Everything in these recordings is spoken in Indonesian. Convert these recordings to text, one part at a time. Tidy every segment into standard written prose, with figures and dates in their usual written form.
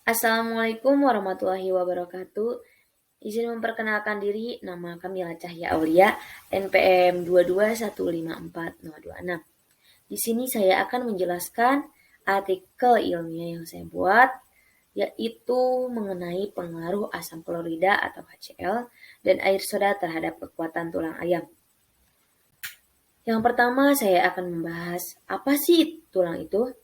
Assalamualaikum warahmatullahi wabarakatuh. Izin memperkenalkan diri, nama Kamila Cahya Aulia, NPM 221540226. Di sini saya akan menjelaskan artikel ilmiah yang saya buat, yaitu mengenai pengaruh asam klorida atau HCl dan air soda terhadap kekuatan tulang ayam. Yang pertama saya akan membahas apa sih tulang itu?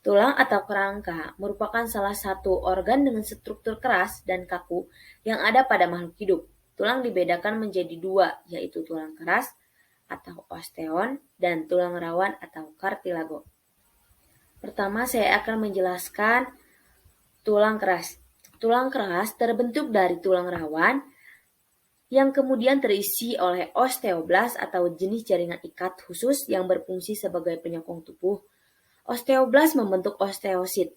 Tulang atau kerangka merupakan salah satu organ dengan struktur keras dan kaku yang ada pada makhluk hidup. Tulang dibedakan menjadi dua, yaitu tulang keras atau osteon dan tulang rawan atau kartilago. Pertama, saya akan menjelaskan tulang keras. Tulang keras terbentuk dari tulang rawan yang kemudian terisi oleh osteoblas atau jenis jaringan ikat khusus yang berfungsi sebagai penyokong tubuh. Osteoblas membentuk osteosit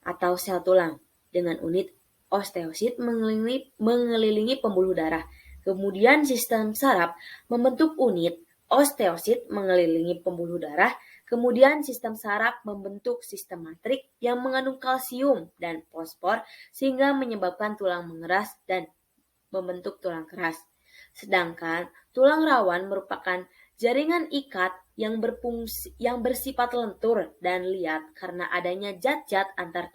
atau sel tulang dengan unit osteosit mengelilingi pembuluh darah. Kemudian sistem saraf membentuk unit osteosit mengelilingi pembuluh darah. Kemudian sistem saraf membentuk sistem matrik yang mengandung kalsium dan fosfor sehingga menyebabkan tulang mengeras dan membentuk tulang keras. Sedangkan tulang rawan merupakan jaringan ikat yang bersifat lentur dan liat karena adanya zat-zat antar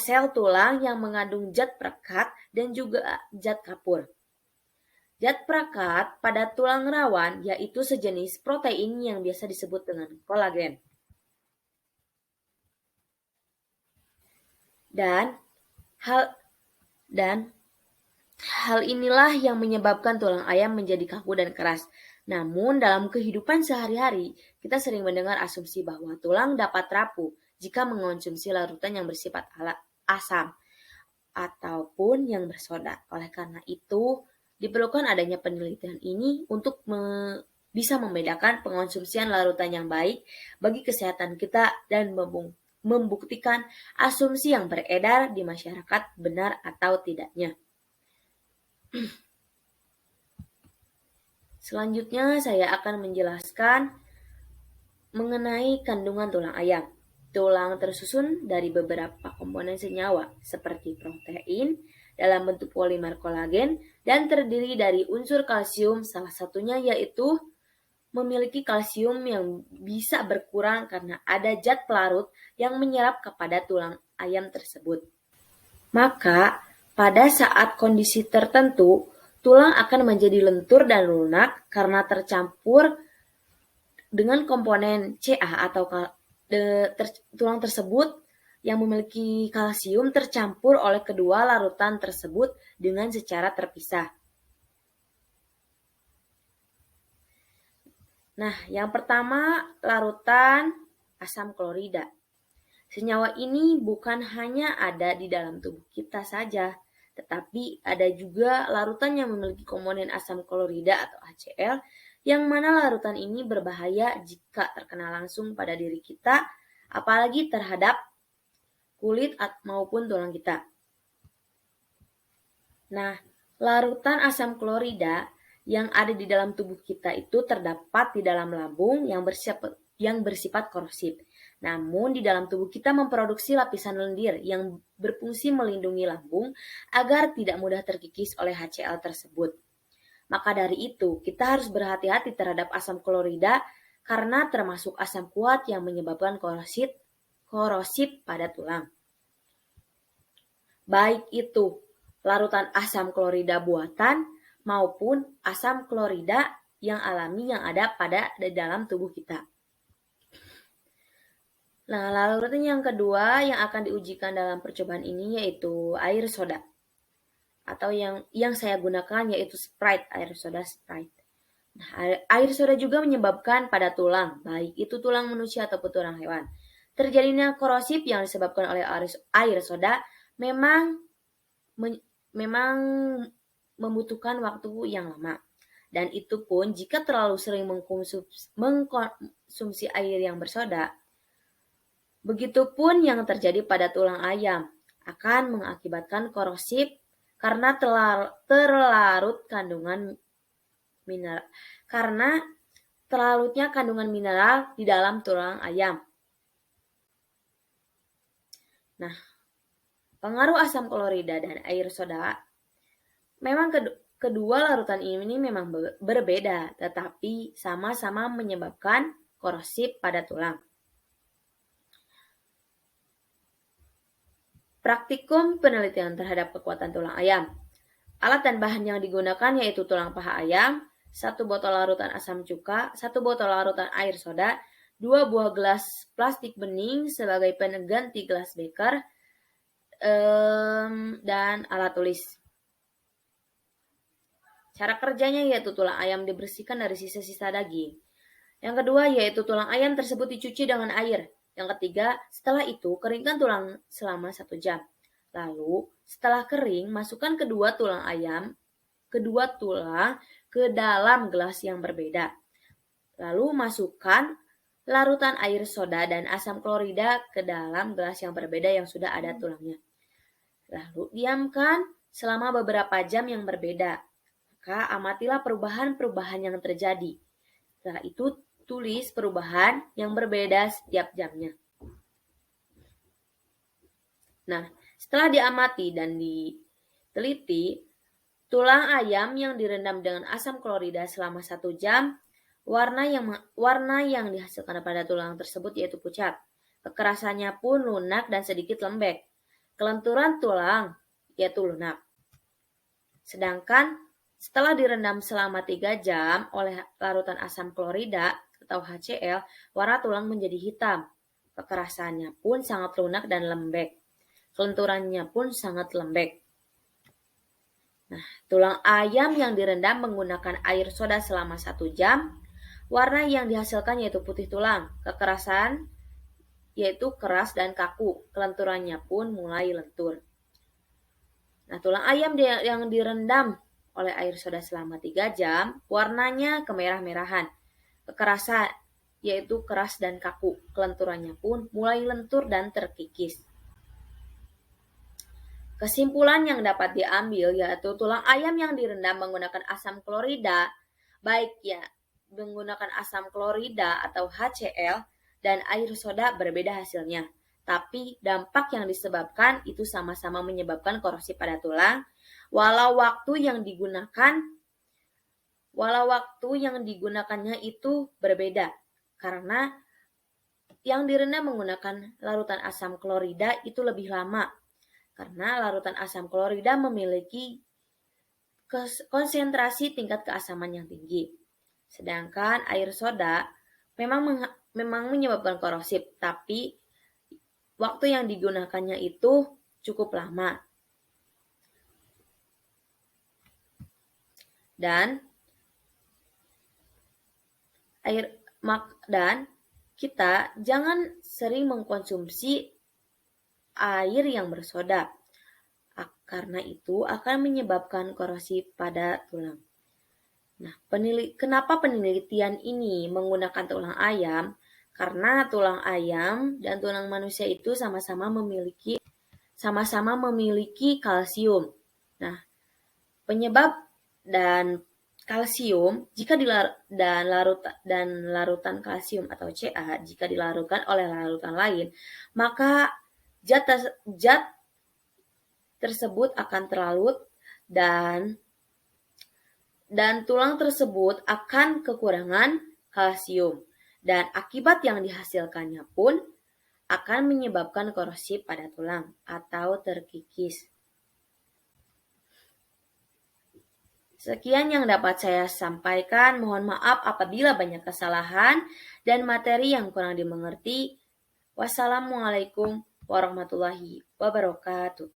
sel tulang yang mengandung zat perekat dan juga zat kapur. Zat perekat pada tulang rawan yaitu sejenis protein yang biasa disebut dengan kolagen. Dan hal dan Hal inilah yang menyebabkan tulang ayam menjadi kaku dan keras. Namun dalam kehidupan sehari-hari, kita sering mendengar asumsi bahwa tulang dapat rapuh jika mengonsumsi larutan yang bersifat asam ataupun yang bersoda. Oleh karena itu, diperlukan adanya penelitian ini untuk bisa membedakan pengonsumsian larutan yang baik bagi kesehatan kita dan membuktikan asumsi yang beredar di masyarakat benar atau tidaknya. Selanjutnya saya akan menjelaskan mengenai kandungan tulang ayam. Tulang tersusun dari beberapa komponen senyawa seperti protein dalam bentuk polimer kolagen dan terdiri dari unsur kalsium, salah satunya yaitu memiliki kalsium yang bisa berkurang karena ada zat pelarut yang menyerap kepada tulang ayam tersebut. Maka pada saat kondisi tertentu, tulang akan menjadi lentur dan lunak karena tercampur dengan komponen Ca atau tulang tersebut yang memiliki kalsium tercampur oleh kedua larutan tersebut dengan secara terpisah. Nah, yang pertama larutan asam klorida. Senyawa ini bukan hanya ada di dalam tubuh kita saja, tetapi ada juga larutan yang memiliki komponen asam klorida atau HCl, yang mana larutan ini berbahaya jika terkena langsung pada diri kita, apalagi terhadap kulit maupun tulang kita. Nah, larutan asam klorida yang ada di dalam tubuh kita itu terdapat di dalam lambung yang bersifat korosif. Namun di dalam tubuh kita memproduksi lapisan lendir yang berfungsi melindungi lambung agar tidak mudah terkikis oleh HCl tersebut. Maka dari itu, kita harus berhati-hati terhadap asam klorida karena termasuk asam kuat yang menyebabkan korosif pada tulang. Baik itu larutan asam klorida buatan maupun asam klorida yang alami yang ada pada di dalam tubuh kita. Nah, larutan yang kedua yang akan diujikan dalam percobaan ini yaitu air soda. Atau yang saya gunakan yaitu Sprite, air soda Sprite. Nah, air soda juga menyebabkan pada tulang, baik itu tulang manusia ataupun tulang hewan. Terjadinya korosif yang disebabkan oleh air soda memang membutuhkan waktu yang lama. Dan itu pun jika terlalu sering mengkonsumsi air yang bersoda. Begitupun yang terjadi pada tulang ayam akan mengakibatkan korosif karena terlarut kandungan mineral. Karena terlarutnya kandungan mineral di dalam tulang ayam. Nah, pengaruh asam klorida dan air soda, memang kedua larutan ini memang berbeda, tetapi sama-sama menyebabkan korosif pada tulang. Praktikum penelitian terhadap kekuatan tulang ayam. Alat dan bahan yang digunakan yaitu tulang paha ayam, 1 botol larutan asam cuka, 1 botol larutan air soda, 2 buah gelas plastik bening sebagai pengganti gelas beker, dan alat tulis. Cara kerjanya yaitu tulang ayam dibersihkan dari sisa-sisa daging. Yang kedua yaitu tulang ayam tersebut dicuci dengan air. Yang ketiga, setelah itu keringkan tulang selama 1 jam. Lalu, setelah kering, masukkan kedua tulang ke dalam gelas yang berbeda. Lalu masukkan larutan air soda dan asam klorida ke dalam gelas yang berbeda yang sudah ada tulangnya. Lalu diamkan selama beberapa jam yang berbeda. Maka amatilah perubahan-perubahan yang terjadi. Setelah itu tulis perubahan yang berbeda setiap jamnya. Nah, setelah diamati dan diteliti, tulang ayam yang direndam dengan asam klorida selama 1 jam, warna yang dihasilkan pada tulang tersebut yaitu pucat. Kekerasannya pun lunak dan sedikit lembek. Kelenturan tulang yaitu lunak. Sedangkan setelah direndam selama 3 jam oleh larutan asam klorida atau HCl, warna tulang menjadi hitam. Kekerasannya pun sangat lunak dan lembek. Kelenturannya pun sangat lembek. Nah, tulang ayam yang direndam menggunakan air soda selama 1 jam, warna yang dihasilkan yaitu putih tulang. Kekerasan yaitu keras dan kaku. Kelenturannya pun mulai lentur. Nah, tulang ayam yang direndam oleh air soda selama 3 jam, warnanya kemerah-merahan. Kekerasan, yaitu keras dan kaku. Kelenturannya pun mulai lentur dan terkikis. Kesimpulan yang dapat diambil yaitu tulang ayam yang direndam menggunakan asam klorida, baik ya menggunakan asam klorida atau HCl dan air soda berbeda hasilnya. Tapi dampak yang disebabkan itu sama-sama menyebabkan korosi pada tulang, walau waktu yang digunakannya itu berbeda. Karena yang direndam menggunakan larutan asam klorida itu lebih lama. Karena larutan asam klorida memiliki konsentrasi tingkat keasaman yang tinggi. Sedangkan air soda memang menyebabkan korosif, tapi waktu yang digunakannya itu cukup lama. Dan kita jangan sering mengkonsumsi air yang bersoda, karena itu akan menyebabkan korosi pada tulang. Nah, kenapa penelitian ini menggunakan tulang ayam? Karena tulang ayam dan tulang manusia itu sama-sama memiliki kalsium. Nah, penyebab dan kalsium larutan kalsium atau Ca jika dilarutkan oleh larutan lain, maka zat tersebut akan terlarut dan tulang tersebut akan kekurangan kalsium, dan akibat yang dihasilkannya pun akan menyebabkan korosi pada tulang atau terkikis. Sekian yang dapat saya sampaikan. Mohon maaf apabila banyak kesalahan dan materi yang kurang dimengerti. Wassalamualaikum warahmatullahi wabarakatuh.